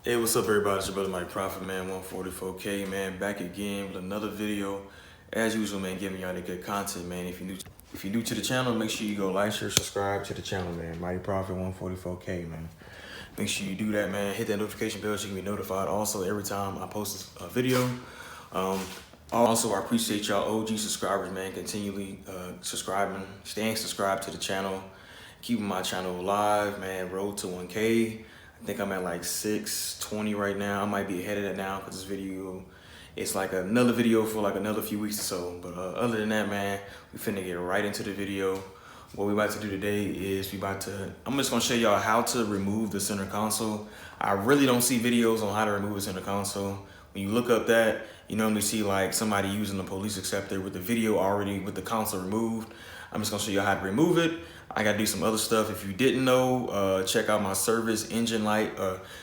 Hey, what's up, everybody? It's your brother Mike Prophet, man. 144K, man. Back again with another video. As usual, man, giving y'all the good content, man. If you're new to the channel, make sure you go like, share, subscribe to the channel, man. Mike Prophet 144K, man. Make sure you do that, man. Hit that notification bell so you can be notified. Also, every time I post a video. Also, I appreciate y'all OG subscribers, man. Continually subscribing, staying subscribed to the channel, keeping my channel alive, man. Road to 1K. I think I'm at like 620 right now. I might be ahead of that now because this video, it's like another video for like another few weeks or so. But other than that, man, we finna get right into the video. What we about to do today is I'm just gonna show y'all how to remove the center console. I really don't see videos on how to remove the center console. When you look up that, you normally see like somebody using the police acceptor with the video already with the console removed. I'm just gonna show you how to remove it. I gotta do some other stuff. If you didn't know, check out my service engine light,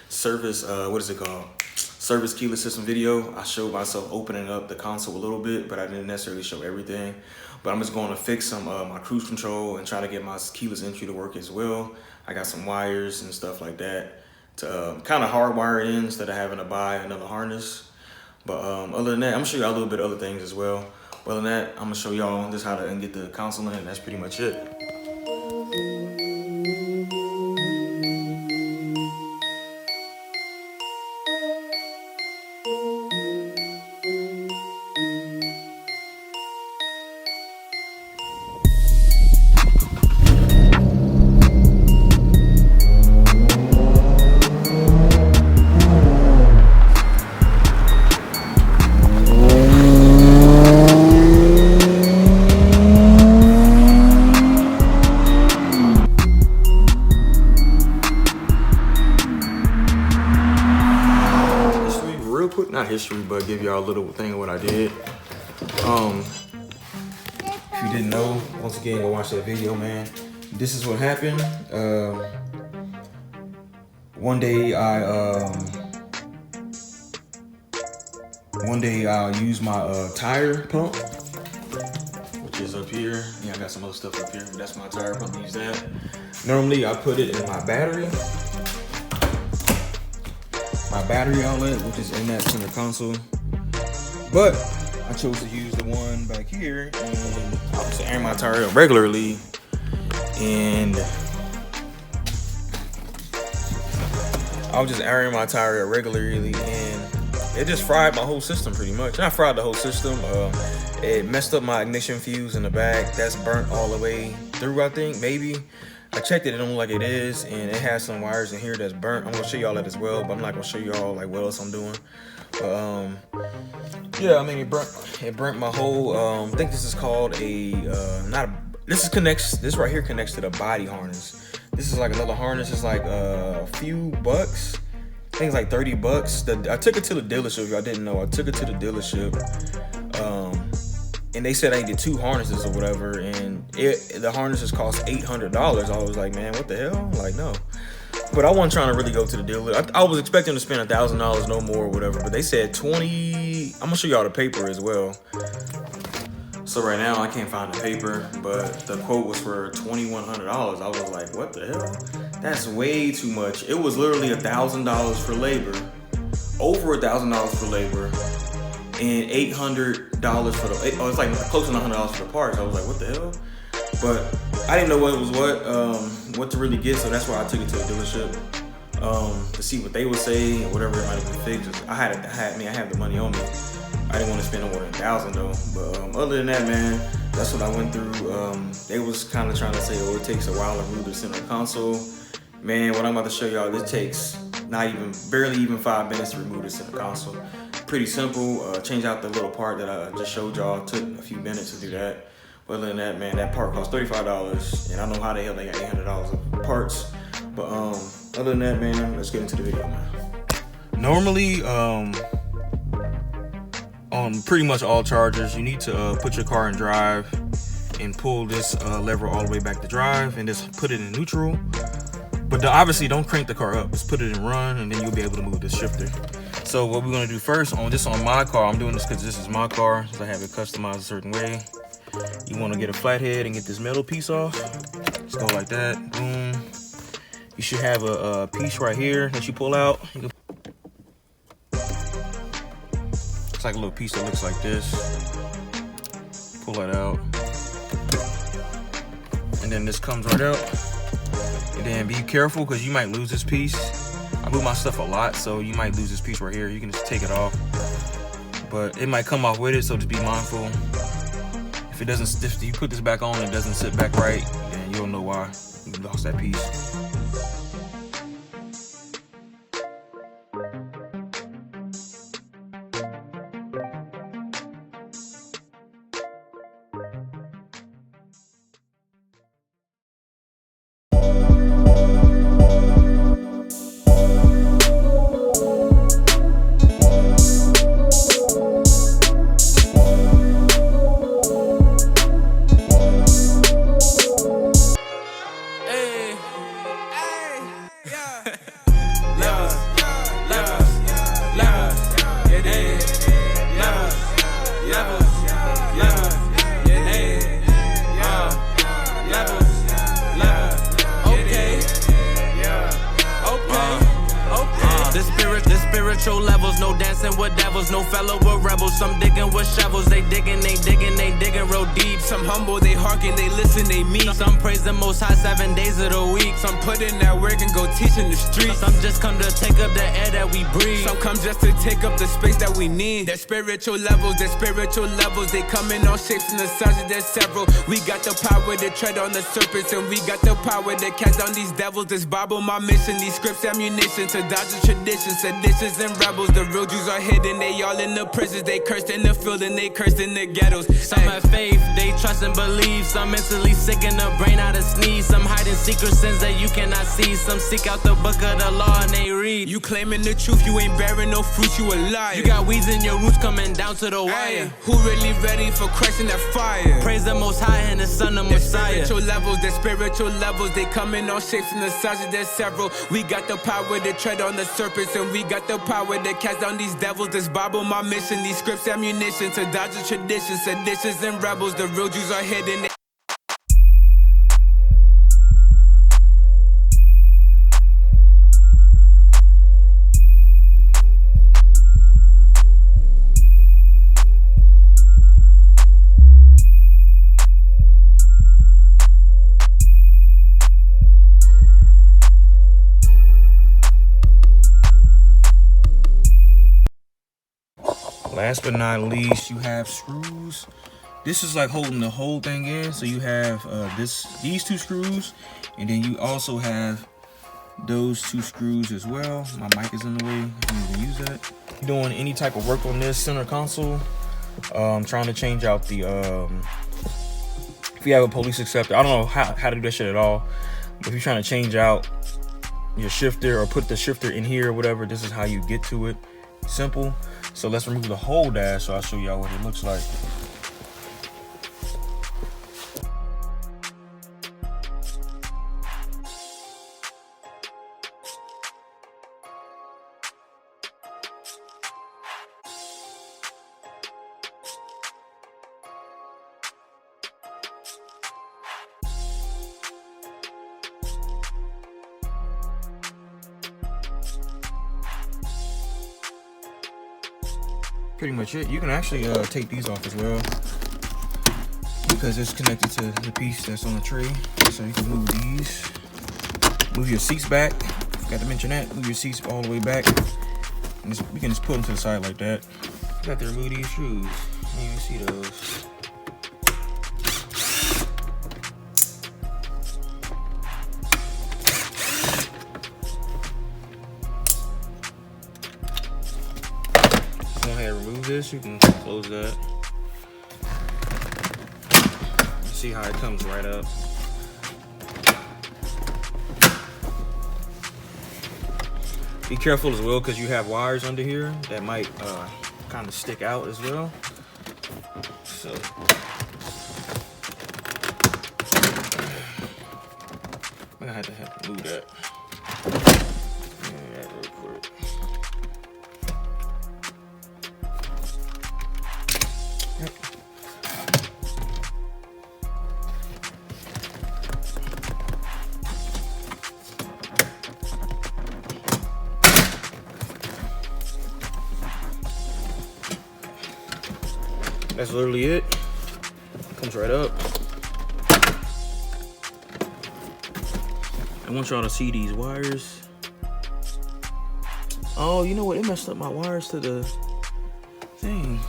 service keyless system video. I showed myself opening up the console a little bit, but I didn't necessarily show everything. But I'm just going to fix some my cruise control and try to get my keyless entry to work as well. I got some wires and stuff like that to kind of hardwire it in instead of having to buy another harness. But other than that, I'm gonna show you a little bit of other things as well. But other than that, I'm gonna show y'all just how to get the console in, and that's pretty much it. Not history, but give y'all a little thing of what I did. If you didn't know, once again, go watch that video, man. This is what happened. One day I used my tire pump, which is up here. Yeah, I got some other stuff up here, but that's my tire pump. Use that. Normally, I put it in my battery outlet, which is in that center console. But I chose to use the one back here, and I was airing my tire up regularly, and it just fried my whole system pretty much. Not fried the whole system. It messed up my ignition fuse in the back. That's burnt all the way through, I think, maybe. I checked it, it don't look like it is, and it has some wires in here that's burnt. I'm gonna show y'all that as well, but I'm not gonna show y'all like what else I'm doing. But yeah, I mean it burnt my whole I think this is called this right here connects to the body harness. This is like another harness. It's like a few bucks. I think it's like 30 bucks. I took it to the dealership. If y'all didn't know, I took it to the dealership. And they said I needed 2 harnesses or whatever, and the harnesses cost $800. I was like, man, what the hell? Like, no. But I wasn't trying to really go to the dealer. I was expecting to spend $1,000, no more or whatever, but they said 20. I'm gonna show y'all the paper as well. So right now I can't find the paper, but the quote was for $2,100. I was like, what the hell? That's way too much. It was literally $1,000 for labor, over $1,000 for labor, and $800 for it's like close to $100 for the parts. I was like, what the hell? But I didn't know what it was what to really get, so that's why I took it to the dealership to see what they would say or whatever it might have been fixed. I have the money on me. I didn't want to spend no more than $1,000 though. But other than that, man, that's what I went through. They was kind of trying to say, oh, it takes a while to remove the center console. Man, what I'm about to show y'all, this takes barely even 5 minutes to remove the center console. Pretty simple. Change out the little part that I just showed y'all. Took a few minutes to do that. But other than that, man, that part cost $35, and I don't know how the hell they got $800 of parts. But other than that, man, let's get into the video, man. Normally, on pretty much all chargers, you need to put your car in drive and pull this lever all the way back to drive, and just put it in neutral. But obviously, don't crank the car up. Just put it in run, and then you'll be able to move the shifter. So what we're gonna do first, on my car, I'm doing this because this is my car, so I have it customized a certain way. You wanna get a flathead and get this metal piece off. Just go like that, boom. You should have a piece right here that you pull out. It's like a little piece that looks like this. Pull that out. And then this comes right out. And then be careful because you might lose this piece. I move my stuff a lot, so you might lose this piece right here. You can just take it off. But it might come off with it, so just be mindful. If it doesn't, if you put this back on and it doesn't sit back right, then you'll know why you lost that piece. Spiritual levels, no dancing with devils, no fellow with rebels. Some digging with shovels, they digging real deep. Some humble, they hearken, they listen, they meet. Some praise the Most High 7 days of the week. Some put in that work and go teach in the streets. Some just come to take up the air that we breathe. Some come just to take up the space that we need. They're spiritual levels, they come in all shapes and the sizes, there's several. We got the power to tread on the serpents, and we got the power to cast down these devils. This Bible, my mission, these scripts, ammunition to dodge the traditions, seditions and rebels. The real Jews are hidden, they all in the prisons, they cursed in the field and they cursed in the ghettos. Some have faith, they trust and believe. Some mentally sick in the brain out of sneeze. Some hiding secret sins that you cannot see. Some seek out the book of the law and they read. You claiming the truth, you ain't bearing no fruit, you a liar. You got weeds in your roots coming down to the wire. Who really ready for Christ in that fire? Praise the Most High and the Son of Messiah. The spiritual levels, they come in all shapes and the sizes, there's several. We got the power to tread on the serpents, and we got the power to cast down these devils. This Bible, my mission, these scripts, ammunition to dodge the traditions, seditions and rebels. The real Jews are hidden. Last but not least, you have screws. This is like holding the whole thing in. So you have these two screws, and then you also have those two screws as well. My mic is in the way. I can't even use that. Doing any type of work on this center console, trying to change out the if you have a police acceptor, I don't know how to do that shit at all, but if you're trying to change out your shifter or put the shifter in here or whatever, this is how you get to it. Simple. So let's remove the whole dash so I'll show y'all what it looks like. Pretty much it. You can actually take these off as well because it's connected to the piece that's on the tray. So you can move these, move your seats back. Forgot to mention that. Move your seats all the way back. And we can just put them to the side like that. You got to remove these screws. You can see those. Remove this, you can close that. See how it comes right up. Be careful as well because you have wires under here that might kind of stick out as well. So I'm gonna have to move that. Yeah, real quick. That's literally it. Comes right up. I want y'all to see these wires. Oh, you know what? It messed up my wires to the thing.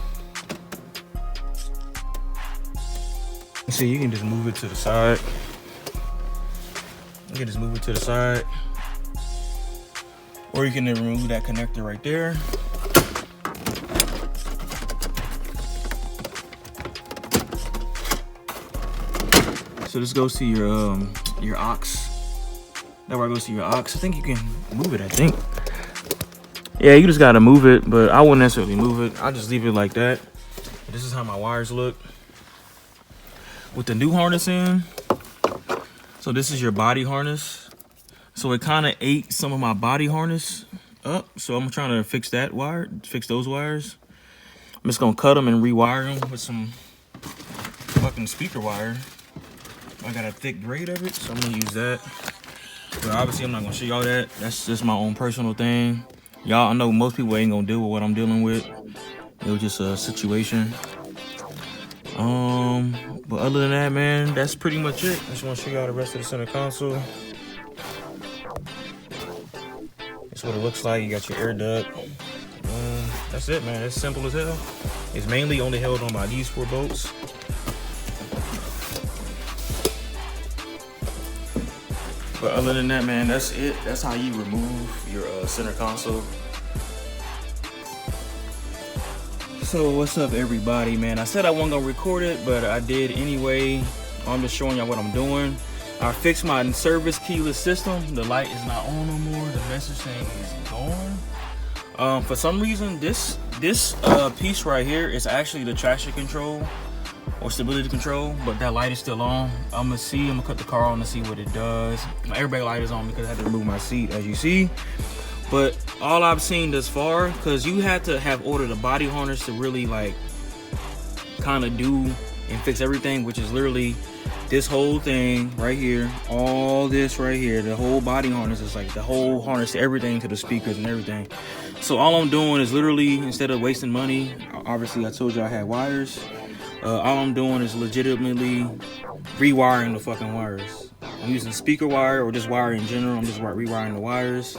See, you can just move it to the side. You can just move it to the side. Or you can remove that connector right there. So this goes to your aux. That wire goes to your aux. I think you can move it, I think. Yeah, you just gotta move it, but I wouldn't necessarily move it. I'll just leave it like that. This is how my wires look with the new harness in. So this is your body harness. So it kind of ate some of my body harness up. So I'm trying to fix that wire, fix those wires. I'm just gonna cut them and rewire them with some fucking speaker wire. I got a thick braid of it, so I'm gonna use that. But obviously I'm not gonna show y'all that. That's just my own personal thing. Y'all, I know most people ain't gonna deal with what I'm dealing with. It was just a situation. But other than that, man, that's pretty much it. I just want to show y'all the rest of the center console. That's what it looks like. You got your air duct. That's it, man. It's simple as hell. It's mainly only held on by these 4 bolts. But other than that, man, that's it. That's how you remove your center console. So what's up, everybody, man? I said I wasn't gonna record it, but I did anyway. I'm just showing y'all what I'm doing. I fixed my service keyless system. The light is not on no more. The message saying is gone. For some reason, this piece right here is actually the traction control or stability control, but that light is still on. I'm gonna cut the car on to see what it does. My airbag light is on because I had to remove my seat, as you see. But all I've seen thus far, because you had to have ordered a body harness to really like kind of do and fix everything, which is literally this whole thing right here, all this right here, the whole body harness is like the whole harness to everything, to the speakers and everything. So all I'm doing is literally, instead of wasting money, obviously I told you I had wires. All I'm doing is legitimately rewiring the fucking wires. I'm using speaker wire or just wire in general. I'm just rewiring the wires.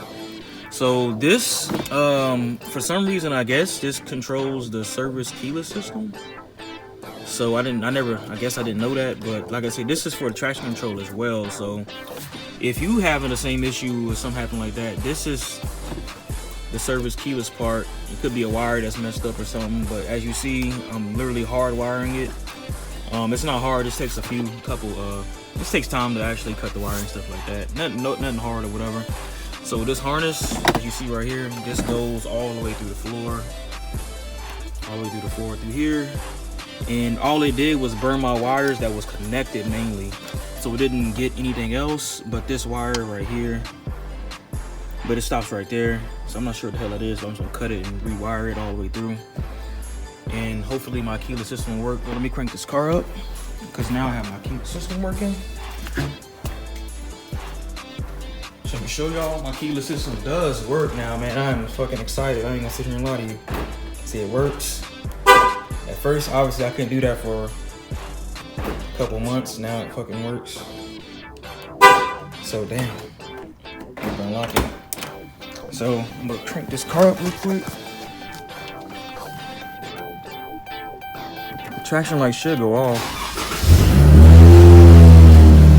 So this, for some reason, I guess this controls the service keyless system. So I guess I didn't know that, but like I said, this is for the traction control as well. So if you having the same issue or something happen like that, this is the service keyless part. It could be a wire that's messed up or something, but as you see, I'm literally hardwiring it. It's not hard. This takes this takes time to actually cut the wire and stuff like that. Nothing hard or whatever. So this harness, as you see right here, this goes all the way through the floor, through here. And all it did was burn my wires that was connected mainly. So it didn't get anything else but this wire right here. But it stops right there. So I'm not sure what the hell that is, so I'm just gonna cut it and rewire it all the way through. And hopefully my keyless system will work. But let me crank this car up, because now I have my keyless system working. So to show y'all my keyless system does work now, man. I'm fucking excited. I ain't gonna sit here and lie to you. See, it works. At first, obviously, I couldn't do that for a couple months. Now it fucking works. So damn, I'm gonna lock it. So I'm gonna crank this car up real quick. Traction light should go off.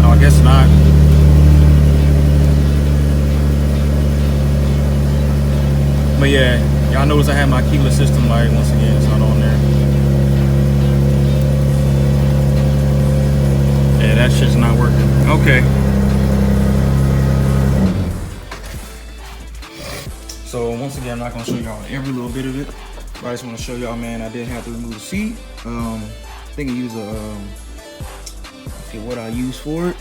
Oh, I guess not. But yeah, y'all notice I have my keyless system light. Once again, it's not on there. Yeah, that shit's not working. Okay. So once again, I'm not gonna show y'all every little bit of it. But I just want to show y'all, man, I did have to remove the seat. I think I used what I use for it.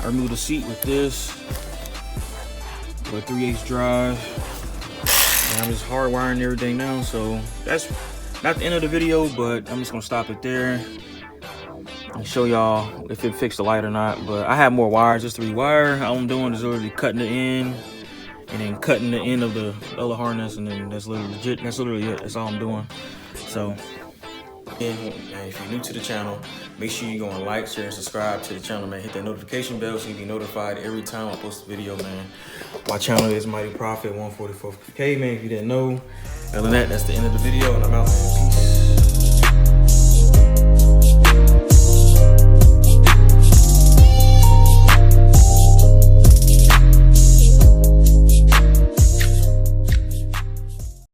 I removed the seat with this, with a 3/8 drive. And I'm just hardwiring everything now. So that's not the end of the video, but I'm just gonna stop it there and show y'all if it fixed the light or not. But I have more wires just to rewire. All I'm doing is literally cutting the end and then cutting the end of the other harness, and then that's literally legit. That's literally it. That's all I'm doing. So Again, man, if you're new to the channel, make sure you go and like, share, and subscribe to the channel, man. Hit that notification bell so you be notified every time I post a video, man. My channel is Mighty Prophet 144K, man, if you didn't know. Other than that, that's the end of the video, and I'm out, man.